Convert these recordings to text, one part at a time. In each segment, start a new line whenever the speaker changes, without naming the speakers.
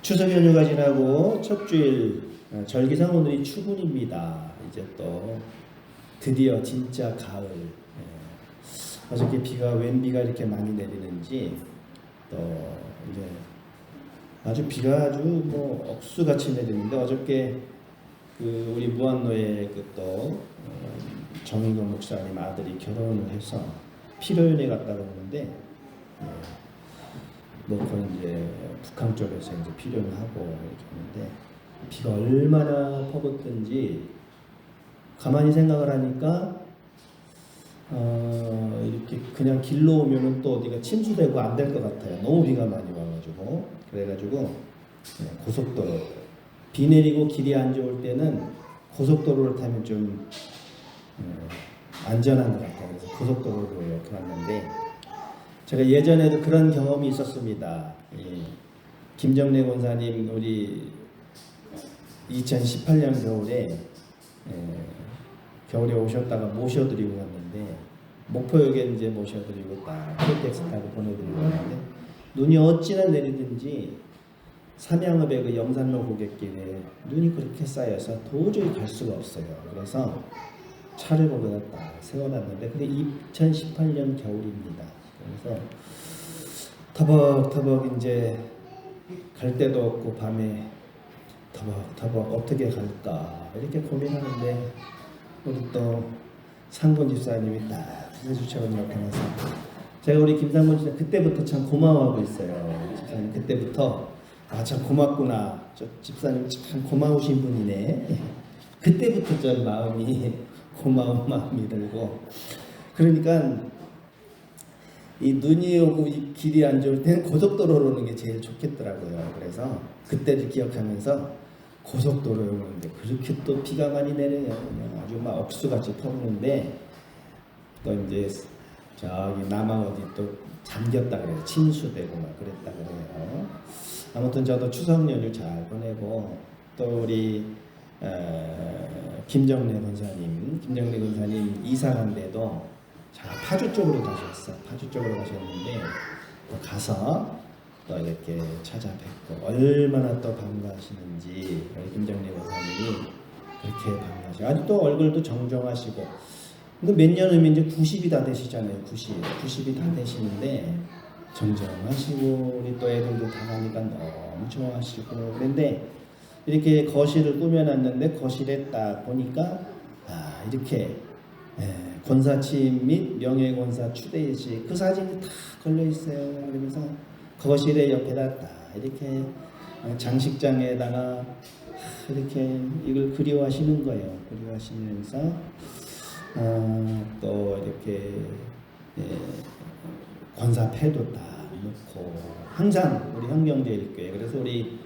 추석 연휴가 지나고 첫 주일 절기상 오늘이 추분입니다. 이제 또 드디어 진짜 가을. 어저께 비가 웬 비가 이렇게 많이 내리는지 또 이제 비가 아주 뭐 억수같이 내리는데 어저께 그 우리 무한노예 그또 정인권 목사님 아들이 결혼을 해서 피로연에 갔다 오는데 놓고 이제 북한 쪽에서 이제 피료를 하고 이렇게 하는데 비가 얼마나 퍼붓든지 가만히 생각을 하니까 이렇게 그냥 길로 오면은 또 어디가 침수되고 안 될 것 같아요. 너무 비가 많이 와가지고 그래가지고 고속도로 비 내리고 길이 안 좋을 때는 고속도로를 타면 좀 안전한 것 같아요. 그래서 고속도로로 이렇게 왔는데. 제가 예전에도 그런 경험이 있었습니다. 김정래 권사님 우리 2018년 겨울에 오셨다가 모셔드리고 갔는데 목포역에 이제 모셔드리고 딱 KTX 타고 보내드리고 갔는데 눈이 어찌나 내리든지 삼양읍의 그 영산로 고갯길에 눈이 그렇게 쌓여서 도저히 갈 수가 없어요. 그래서 차를 거기다 딱 세워놨는데 근데 2018년 겨울입니다. 그래서 터벅터벅 이제 갈 데도 없고 밤에 터벅터벅 어떻게 갈까 이렇게 고민하는데 우리 또 상권 집사님이 딱 해주셔서 옆에 나서 제가 우리 김상권 집사님 그때부터 참 고마워하고 있어요. 집사님 그때부터 참 고맙구나. 저 집사님 참 고마우신 분이네. 그때부터 좀 마음이 고마운 마음이 들고 그러니까 이 눈이 오고 이 길이 안 좋을 때는 고속도로로 오는 게 제일 좋겠더라고요. 그래서 그때를 기억하면서 고속도로에 오는데 그렇게 또 비가 많이 내려요. 아주 막 억수같이 퍼부는데 또 이제 저기 남한 어디 또 잠겼다 그래요. 침수되고 막 그랬다 그래요. 아무튼 저도 추석 연휴 잘 보내고 또 우리 김정래 권사님 이사 간데도 자, 파주 쪽으로 가셨어. 파주 쪽으로 가셨는데 또 가서 또 이렇게 찾아뵙고 얼마나 또 반가우시는지 우리 김정래 권사님이 그렇게 반가우시고 아주 또 얼굴도 정정하시고 근데 몇 년 후면 이제 90이 다 되시잖아요. 90이 다 되시는데 정정하시고 우리 또 애들도 다 가니까 너무 좋아하시고 그런데 이렇게 거실을 꾸며놨는데 거실에 딱 보니까 이렇게 권사침 및 명예권사 추대식 그 사진이 다 걸려 있어요. 그러면서 거실에 옆에다 딱 이렇게 장식장에다가 이렇게 이걸 그리워하시는 거예요. 그리워하시면서 또 이렇게 권사패도 딱 놓고 항상 우리 현경제일교회 그래서 우리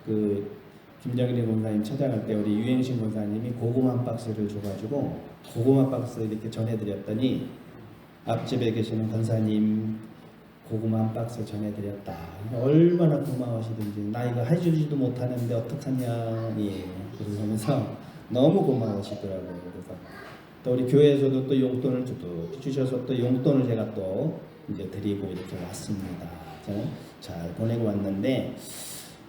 그 김정래 권사님 찾아갈 때 우리 유행신 권사님이 고구마 한 박스를 줘가지고 고구마 박스 이렇게 전해드렸더니 앞집에 계시는 권사님 고구마 한 박스 전해드렸다. 얼마나 고마워하시든지 나 이거 해주지도 못하는데 어떡하냐 그러면서 너무 고마워하시더라고요. 그래서 또 우리 교회에서도 또 용돈을 주셔서 또 용돈을 제가 또 이제 드리고 이렇게 왔습니다. 잘 보내고 왔는데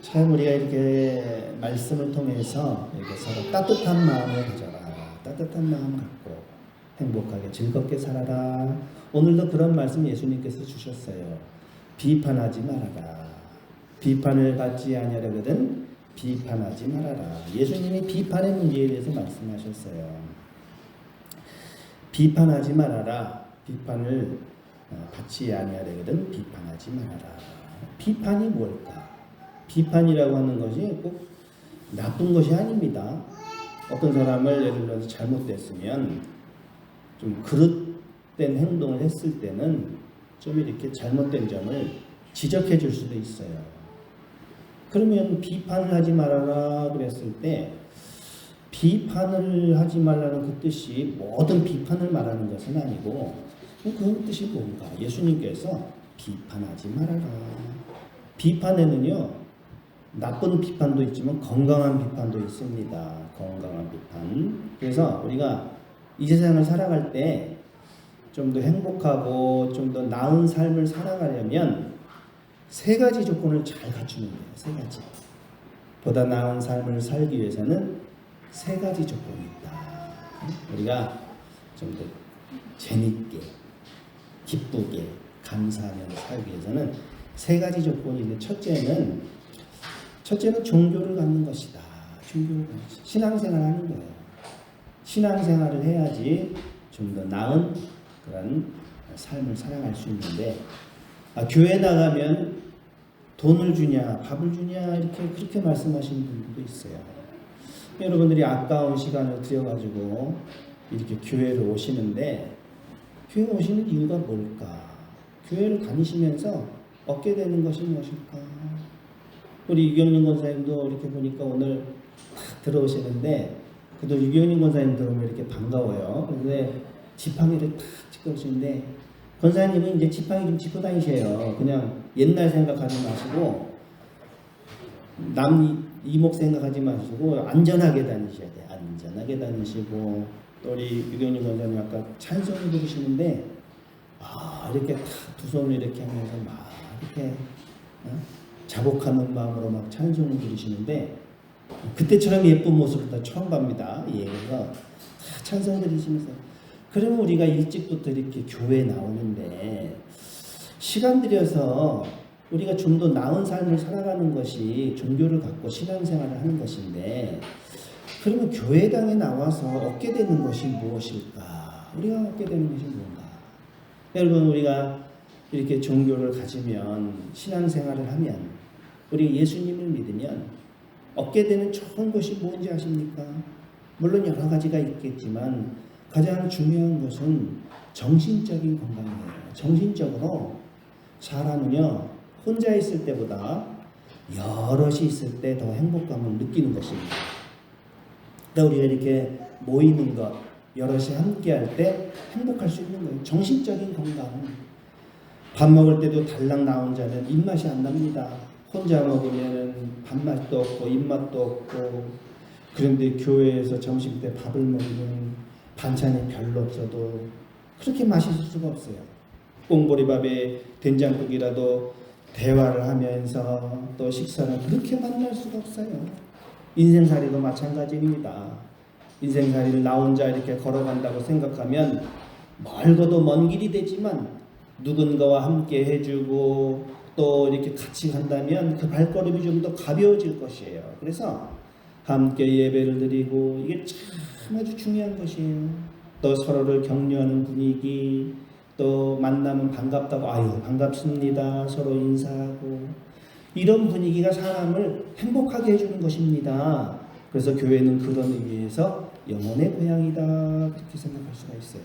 참 우리가 이렇게 말씀을 통해서 이렇게 서로 따뜻한 마음을 가져라. 따뜻한 마음 갖고 행복하게 즐겁게 살아라. 오늘도 그런 말씀 예수님께서 주셨어요. 비판하지 말아라. 비판을 받지 아니하려거든 비판하지 말아라. 예수님이 비판의 문제에 대해서 말씀하셨어요. 비판하지 말아라. 비판을 받지 아니하려거든 비판하지 말아라. 비판이 뭘까? 비판이라고 하는 것이 꼭 나쁜 것이 아닙니다. 어떤 사람을 예를 들어서 잘못됐으면 좀 그릇된 행동을 했을 때는 좀 이렇게 잘못된 점을 지적해 줄 수도 있어요. 그러면 비판을 하지 말아라 그랬을 때 비판을 하지 말라는 그 뜻이 모든 비판을 말하는 것은 아니고 그 뜻이 뭔가 예수님께서 비판하지 말아라. 비판에는요 나쁜 비판도 있지만 건강한 비판도 있습니다. 건강한 비판. 그래서 우리가 이 세상을 살아갈 때 좀 더 행복하고 좀 더 나은 삶을 살아가려면 세 가지 조건을 잘 갖추는 거예요. 세 가지. 보다 나은 삶을 살기 위해서는 세 가지 조건이 있다. 우리가 좀 더 재밌게, 기쁘게, 감사하며 살기 위해서는 세 가지 조건이 있는데, 첫째는 종교를 갖는 것이다. 신앙생활을 하는 거예요. 신앙생활을 해야지 좀 더 나은 그런 삶을 살아갈 수 있는데, 교회 나가면 돈을 주냐 밥을 주냐 이렇게 그렇게 말씀하시는 분들도 있어요. 여러분들이 아까운 시간을 들여가지고 이렇게 교회를 오시는데, 교회 오시는 이유가 뭘까? 교회를 다니시면서 얻게 되는 것이 무엇일까? 우리 유경림 권사님도 이렇게 보니까 오늘 딱 들어오시는데, 그래도 유경림 권사님 들어오면 이렇게 반가워요. 그런데 지팡이를 탁 짚고 오시는데, 권사님은 이제 지팡이 좀 짚고 다니셔요. 그냥 옛날 생각하지 마시고, 남 이목 생각하지 마시고 안전하게 다니셔야 돼요. 안전하게 다니시고, 또 우리 유경림 권사님 아까 찬송을 부르시는데, 이렇게 탁 두 손을 이렇게 하면서 막 이렇게 자복하는 마음으로 막 찬송을 부르시는데, 그때처럼 예쁜 모습을 다 처음 봅니다. 그래서 찬송 드리시면서, 그러면 우리가 일찍부터 이렇게 교회에 나오는데 시간 들여서 우리가 좀 더 나은 삶을 살아가는 것이 종교를 갖고 신앙생활을 하는 것인데, 그러면 교회당에 나와서 얻게 되는 것이 무엇일까? 우리가 얻게 되는 것이 뭔가? 여러분, 우리가 이렇게 종교를 가지면, 신앙생활을 하면, 우리 예수님을 믿으면 얻게 되는 좋은 것이 뭔지 아십니까? 물론 여러 가지가 있겠지만 가장 중요한 것은 정신적인 건강이에요. 정신적으로 사람은요, 혼자 있을 때보다 여럿이 있을 때 더 행복감을 느끼는 것입니다. 그러니까 우리가 이렇게 모이는 것, 여럿이 함께 할 때 행복할 수 있는 거예요. 정신적인 건강. 밥 먹을 때도 달랑 나 혼자는 입맛이 안 납니다. 혼자 먹으면 밥맛도 없고 입맛도 없고, 그런데 교회에서 점심 때 밥을 먹으면 반찬이 별로 없어도 그렇게 맛있을 수가 없어요. 꽁보리밥에 된장국이라도 대화를 하면서 또 식사를 그렇게 만날 수가 없어요. 인생살이도 마찬가지입니다. 인생살이를 나 혼자 이렇게 걸어간다고 생각하면 멀고도 먼 길이 되지만, 누군가와 함께 해주고 또 이렇게 같이 간다면 그 발걸음이 좀 더 가벼워질 것이에요. 그래서 함께 예배를 드리고, 이게 참 아주 중요한 것이에요. 또 서로를 격려하는 분위기, 또 만나면 반갑다고, 반갑습니다, 서로 인사하고, 이런 분위기가 사람을 행복하게 해주는 것입니다. 그래서 교회는 그런 의미에서 영혼의 고향이다, 그렇게 생각할 수가 있어요.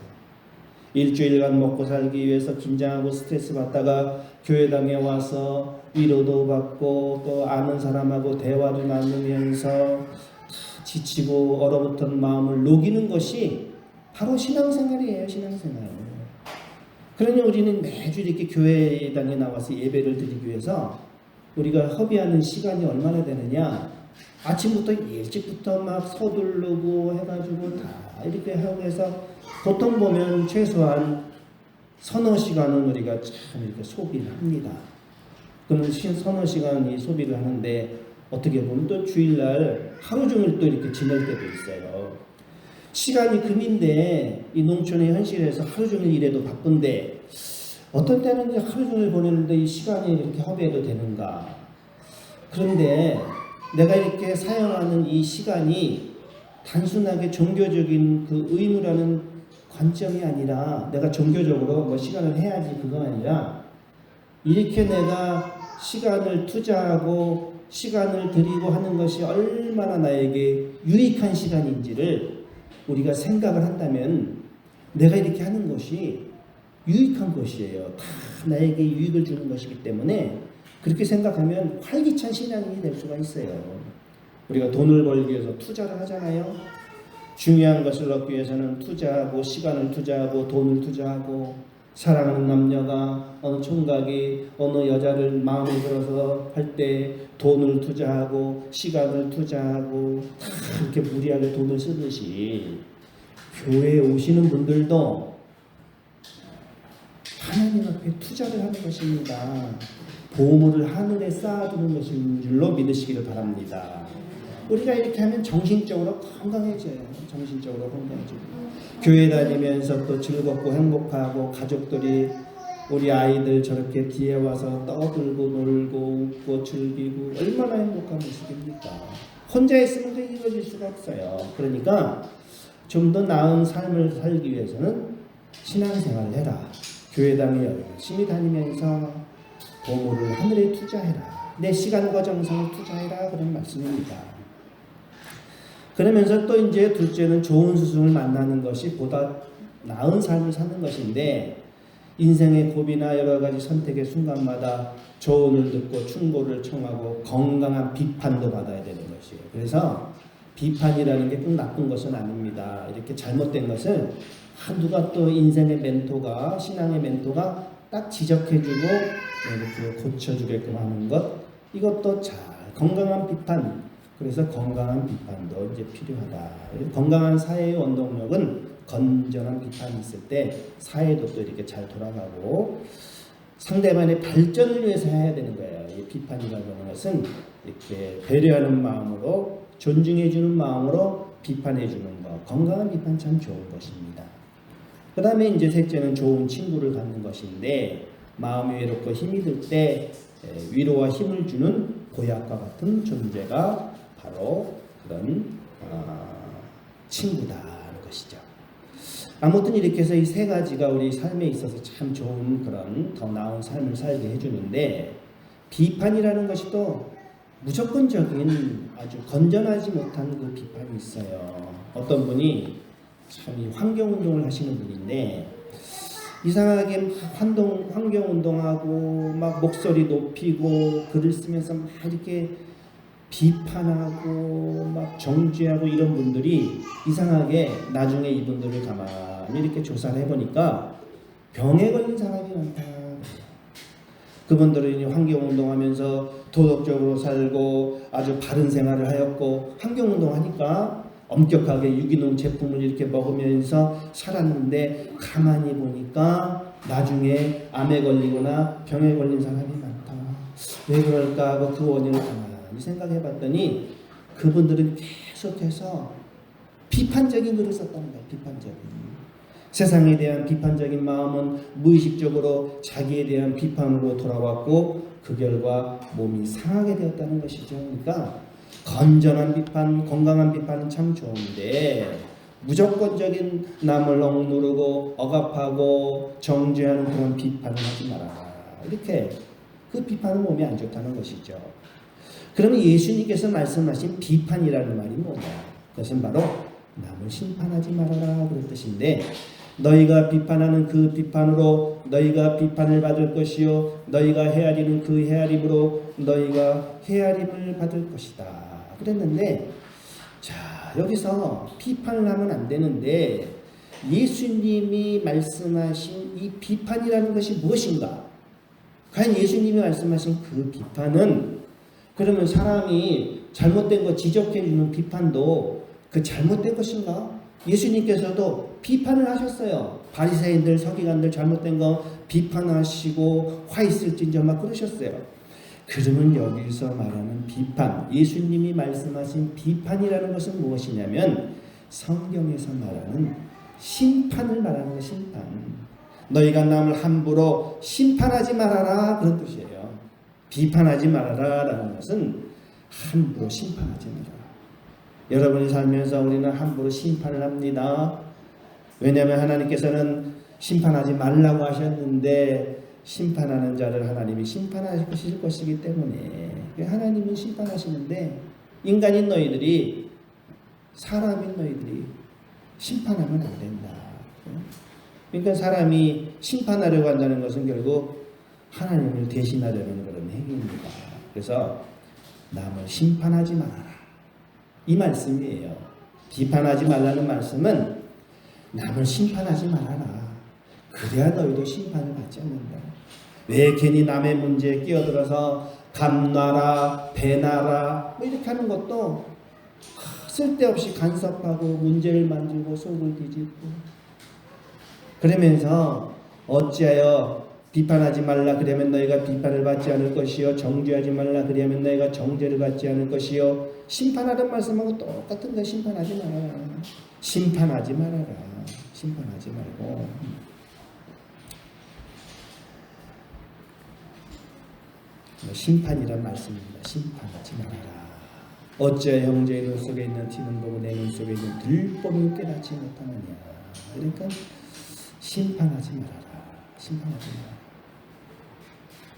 일주일간 먹고 살기 위해서 긴장하고 스트레스 받다가 교회당에 와서 위로도 받고 또 아는 사람하고 대화도 나누면서 지치고 얼어붙은 마음을 녹이는 것이 바로 신앙생활이에요. 신앙생활. 그러니 우리는 매주 이렇게 교회당에 나와서 예배를 드리기 위해서 우리가 허비하는 시간이 얼마나 되느냐. 아침부터 일찍부터 막 서두르고 해가지고 다 이렇게 하고 해서 보통 보면 최소한 서너 시간은 우리가 참 이렇게 소비를 합니다. 그러면 서너 시간이 소비를 하는데, 어떻게 보면 또 주일날 하루 종일 또 이렇게 지낼 때도 있어요. 시간이 금인데, 이 농촌의 현실에서 하루 종일 일해도 바쁜데, 어떤 때는 이제 하루 종일 보내는데 이 시간이 이렇게 허비해도 되는가. 그런데 내가 이렇게 사용하는 이 시간이 단순하게 종교적인 그 의무라는 관점이 아니라, 내가 종교적으로 뭐 시간을 해야지 그거 아니라, 이렇게 내가 시간을 투자하고 시간을 드리고 하는 것이 얼마나 나에게 유익한 시간인지를 우리가 생각을 한다면, 내가 이렇게 하는 것이 유익한 것이에요. 다 나에게 유익을 주는 것이기 때문에 그렇게 생각하면 활기찬 신앙인이 될 수가 있어요. 우리가 돈을 벌기 위해서 투자를 하잖아요. 중요한 것을 얻기 위해서는 투자하고, 시간을 투자하고, 돈을 투자하고, 사랑하는 남녀가 어느 총각이 어느 여자를 마음에 들어서 할 때 돈을 투자하고 시간을 투자하고 다 이렇게 무리하게 돈을 쓰듯이, 교회에 오시는 분들도 하나님 앞에 투자를 하는 것입니다. 보물을 하늘에 쌓아두는 것인 줄로 믿으시기를 바랍니다. 우리가 이렇게 하면 정신적으로 건강해져요. 정신적으로 건강해져요. 교회 다니면서 또 즐겁고 행복하고 가족들이 우리 아이들 저렇게 뒤에 와서 떠들고 놀고 웃고 즐기고 얼마나 행복한 모습입니까? 혼자 있으면 그 이루어질 수가 없어요. 그러니까 좀 더 나은 삶을 살기 위해서는 신앙생활을 해라. 교회당에 열심히 다니면서 보물을 하늘에 투자해라. 내 시간과 정성을 투자해라. 그런 말씀입니다. 그러면서 또 이제 둘째는 좋은 스승을 만나는 것이 보다 나은 삶을 사는 것인데 인생의 고비나 여러 가지 선택의 순간마다 조언을 듣고 충고를 청하고 건강한 비판도 받아야 되는 것이에요. 그래서 비판이라는 게 꼭 나쁜 것은 아닙니다. 이렇게 잘못된 것을 누가 또 인생의 멘토가 신앙의 멘토가 딱 지적해주고 이렇게 고쳐주게끔 하는 것, 이것도 잘 건강한 비판. 그래서 건강한 비판도 이제 필요하다. 건강한 사회의 원동력은 건전한 비판이 있을 때 사회도 또 이렇게 잘 돌아가고 상대방의 발전을 위해서 해야 되는 거예요. 이 비판이라고 하는 것은 이렇게 배려하는 마음으로 존중해주는 마음으로 비판해주는 것. 건강한 비판 참 좋은 것입니다. 그 다음에 이제 셋째는 좋은 친구를 갖는 것인데 마음이 외롭고 힘이 들 때 위로와 힘을 주는 보약과 같은 존재가 바로 그런 친구다는 것이죠. 아무튼 이렇게 해서 이 세 가지가 우리 삶에 있어서 참 좋은 그런 더 나은 삶을 살게 해주는데 비판이라는 것이 또 무조건적인 아주 건전하지 못한 그 비판이 있어요. 어떤 분이 참 환경운동을 하시는 분인데 이상하게 환경운동하고 막 목소리 높이고 글을 쓰면서 막 이렇게 비판하고 막 정죄하고 이런 분들이 이상하게 나중에 이분들을 가만히 이렇게 조사를 해보니까 병에 걸린 사람이 많다. 그분들은 환경운동하면서 도덕적으로 살고 아주 바른 생활을 하였고 환경운동하니까 엄격하게 유기농 제품을 이렇게 먹으면서 살았는데 가만히 보니까 나중에 암에 걸리거나 병에 걸린 사람이 많다. 왜 그럴까 하고 그 원인을 가만히 생각해 봤더니 그분들은 계속해서 비판적인 글을 썼다는 거예요. 비판적인. 세상에 대한 비판적인 마음은 무의식적으로 자기에 대한 비판으로 돌아왔고 그 결과 몸이 상하게 되었다는 것이죠. 그러니까 건전한 비판, 건강한 비판은 참 좋은데 무조건적인 남을 억누르고 억압하고 정죄하는 그런 비판을 하지 말아라. 이렇게 그 비판은 몸에 안 좋다는 것이죠. 그러면 예수님께서 말씀하신 비판이라는 말이 뭐냐? 그것은 바로 남을 심판하지 말아라 그런 뜻인데 너희가 비판하는 그 비판으로 너희가 비판을 받을 것이요 너희가 헤아리는 그 헤아림으로 너희가 헤아림을 받을 것이다 그랬는데 자 여기서 비판을 하면 안 되는데 예수님이 말씀하신 이 비판이라는 것이 무엇인가? 과연 예수님이 말씀하신 그 비판은 그러면 사람이 잘못된 거 지적해주는 비판도 그 잘못된 것인가? 예수님께서도 비판을 하셨어요. 바리새인들, 서기관들 잘못된 거 비판하시고 화 있을진저 막 그러셨어요. 그러면 여기서 말하는 비판, 예수님이 말씀하신 비판이라는 것은 무엇이냐면 성경에서 말하는 심판을 말하는 거예요. 심판. 너희가 남을 함부로 심판하지 말아라 그런 뜻이에요. 비판하지 말아라 라는 것은 함부로 심판하지 말아라. 여러분이 살면서 우리는 함부로 심판을 합니다. 왜냐하면 하나님께서는 심판하지 말라고 하셨는데 심판하는 자를 하나님이 심판하실 것이기 때문에 하나님은 심판하시는데 인간인 너희들이 사람인 너희들이 심판하면 안 된다. 그러니까 사람이 심판하려고 한다는 것은 결국 하나님을 대신하려는 그런 행위입니다. 그래서 남을 심판하지 말아라. 이 말씀이에요. 비판하지 말라는 말씀은 남을 심판하지 말아라. 그래야 너희도 심판을 받지 않는다. 왜 괜히 남의 문제에 끼어들어서 감나라, 배나라 뭐 이렇게 하는 것도 쓸데없이 간섭하고 문제를 만들고 속을 뒤집고 그러면서 어찌하여 비판하지 말라 그러면 너희가 비판을 받지 않을 것이요 정죄하지 말라 그러면 너희가 정죄를 받지 않을 것이요. 심판하는 말씀하고 똑같은 거. 심판하지 말아라. 심판하지 말아라. 심판하지 말고. 심판이란 말씀입니다. 심판하지 말아라. 어째 형제의 눈 속에 있는 티는 보고 내 눈 속에 있는 들보를 깨닫지 못하느냐. 그러니까 심판하지 말아라. 심판하지 말아라.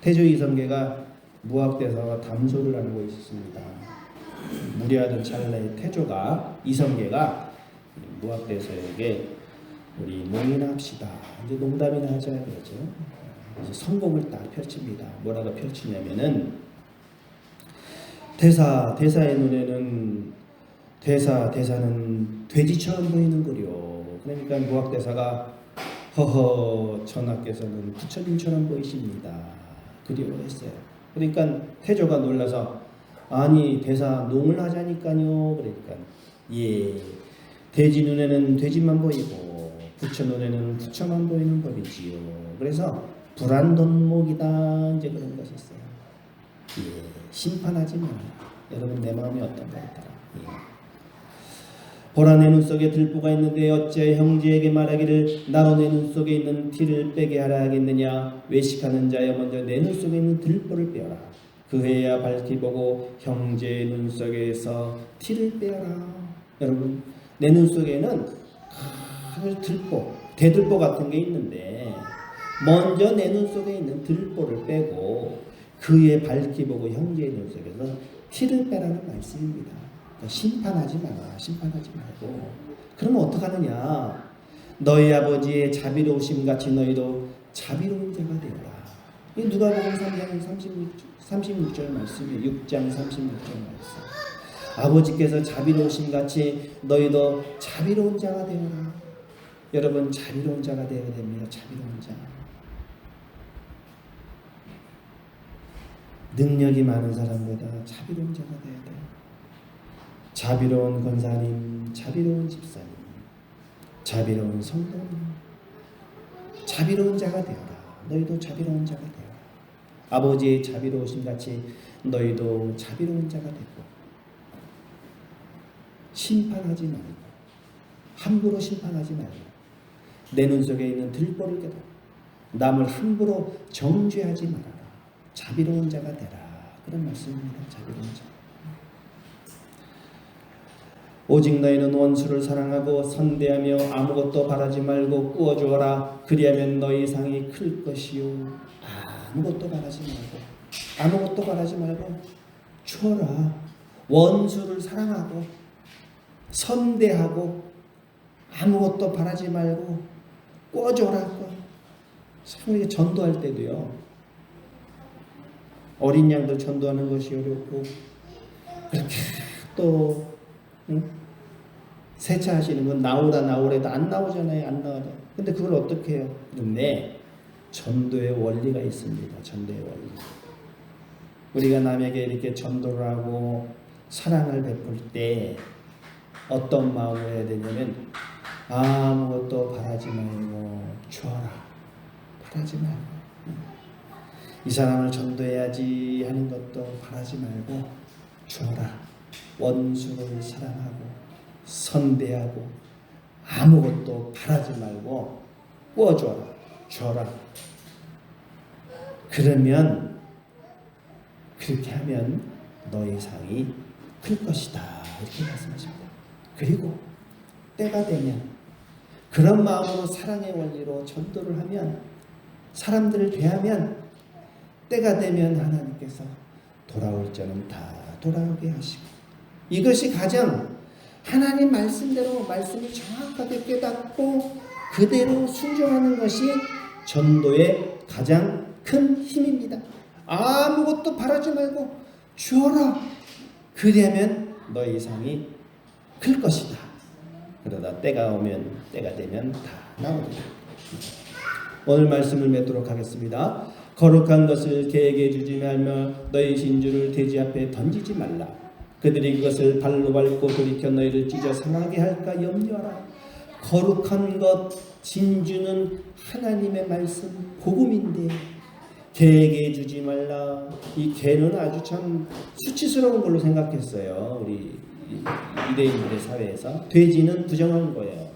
태조 이성계가 무학대사와 담소를 나누고 있습니다. 무리하던 찰나에 태조가 이성계가 무학대사에게 우리 농이나 합시다. 이제 농담이나 하자 그러죠. 이제 성공을 딱 펼칩니다. 뭐라고 펼치냐면은 대사의 눈에는 대사는 돼지처럼 보이는 거요. 그러니까 무학대사가 허허 전하께서는 부처님처럼 보이십니다. 그리워했어요. 그러니까 태조가 놀라서 아니 대사 농을 하자니까요. 그러니까 예 돼지 눈에는 돼지만 보이고 부처 눈에는 부처만 보이는 법이지요. 그래서 불안돈목이다 이제 그런 것이 있어요. 예, 심판하지 마라. 여러분 내 마음이 어떤가 했더라. 예. 보라 내 눈 속에 들보가 있는데 어째 형제에게 말하기를 나로 내 눈 속에 있는 티를 빼게 하라 하겠느냐. 외식하는 자여 먼저 내 눈 속에 있는 들보를 빼어라. 그해야 밝히 보고 형제의 눈 속에서 티를 빼어라. 여러분 내 눈 속에는 들보 대들보 같은 게 있는데 먼저 내 눈 속에 있는 들보를 빼고 그에 밝히 보고 형제의 눈 속에서 티를 빼라는 말씀입니다. 그러니까 심판하지 마라. 심판하지 말고. 그러면 어떡하느냐. 너희 아버지의 자비로우심 같이 너희도 자비로운 자가 되어라. 이 누가복음 3장 36절 말씀이에요. 6장 36절 말씀. 아버지께서 자비로우심 같이 너희도 자비로운 자가 되어라. 여러분 자비로운 자가 되어야 됩니다. 자비로운 자. 능력이 많은 사람보다 자비로운 자가 되어야 돼요. 자비로운 권사님, 자비로운 집사님, 자비로운 성도님, 자비로운 자가 되어라. 너희도 자비로운 자가 되어라. 아버지의 자비로우심 같이 너희도 자비로운 자가 되고 심판하지 말고 함부로 심판하지 말고 내 눈 속에 있는 들보를 깨달아 남을 함부로 정죄하지 말아라. 자비로운 자가 되라. 그런 말씀입니다. 자비로운 자. 오직 너희는 원수를 사랑하고 선대하며 아무것도 바라지 말고 꾸어주어라. 그리하면 너희 상이 클 것이요. 아무것도 바라지 말고 주어라. 원수를 사랑하고 선대하고 아무것도 바라지 말고 꾸어줘라. 참 이게 전도할 때도요. 어린 양들 전도하는 것이 어렵고 그렇게 또 세차하시는 건 나오래도 안 나오잖아요. 안 나오죠. 근데 그걸 어떻게 해요? 근데 전도의 원리가 있습니다. 전도의 원리. 우리가 남에게 이렇게 전도를 하고 사랑을 베풀 때 어떤 마음을 해야 되냐면 아무것도 바라지 말고 주어라. 바라지 말고 이 사람을 전도해야지 하는 것도 바라지 말고 주어라. 원수를 사랑하고 선대하고 아무것도 바라지 말고 꾸어주어라. 주어라. 그러면 그렇게 하면 너의 상이 클 것이다. 이렇게 말씀하십니다. 그리고 때가 되면 그런 마음으로 사랑의 원리로 전도를 하면 사람들을 대하면 때가 되면 하나님께서 돌아올 자는 다 돌아오게 하시고 이것이 가장 하나님 말씀대로 말씀을 정확하게 깨닫고 그대로 순종하는 것이 전도의 가장 큰 힘입니다. 아무것도 바라지 말고 주어라. 그리하면 너희 상이 클 것이다. 그러다 때가 되면 다 나오리라. 오늘 말씀을 맺도록 하겠습니다. 거룩한 것을 개에게 주지 말며 너희 진주를 돼지 앞에 던지지 말라. 그들이 그것을 발로 밟고 돌이켜 너희를 찢어 상하게 할까 염려하라. 거룩한 것 진주는 하나님의 말씀 복음인데 개에게 주지 말라. 이 개는 아주 참 수치스러운 걸로 생각했어요. 우리 유대인들의 사회에서. 돼지는 부정한 거예요.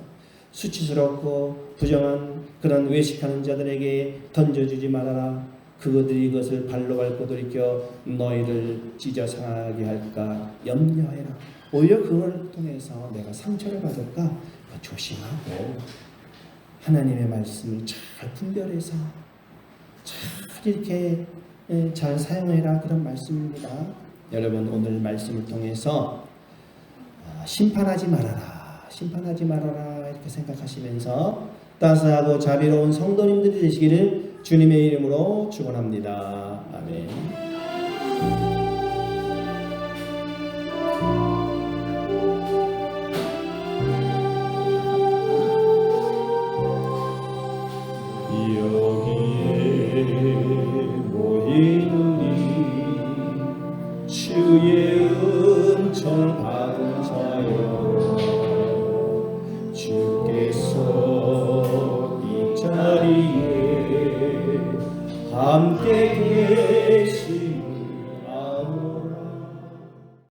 수치스럽고 부정한 그런 외식하는 자들에게 던져주지 말아라. 그들이 이것을 발로 밟고 돌이켜 너희를 찢어 상하게 할까 염려해라. 오히려 그걸 통해서 내가 상처를 받을까 조심하고 하나님의 말씀을 잘 분별해서 잘 이렇게 잘 사용해라, 그런 말씀입니다. 여러분, 오늘 말씀을 통해서 심판하지 말아라, 심판하지 말아라 이렇게 생각하시면서 따스하고 자비로운 성도님들이 되시기를 주님의 이름으로 축원합니다. 아멘. 주의 은총 받은 자여, 주께서 이 자리에 함께 계시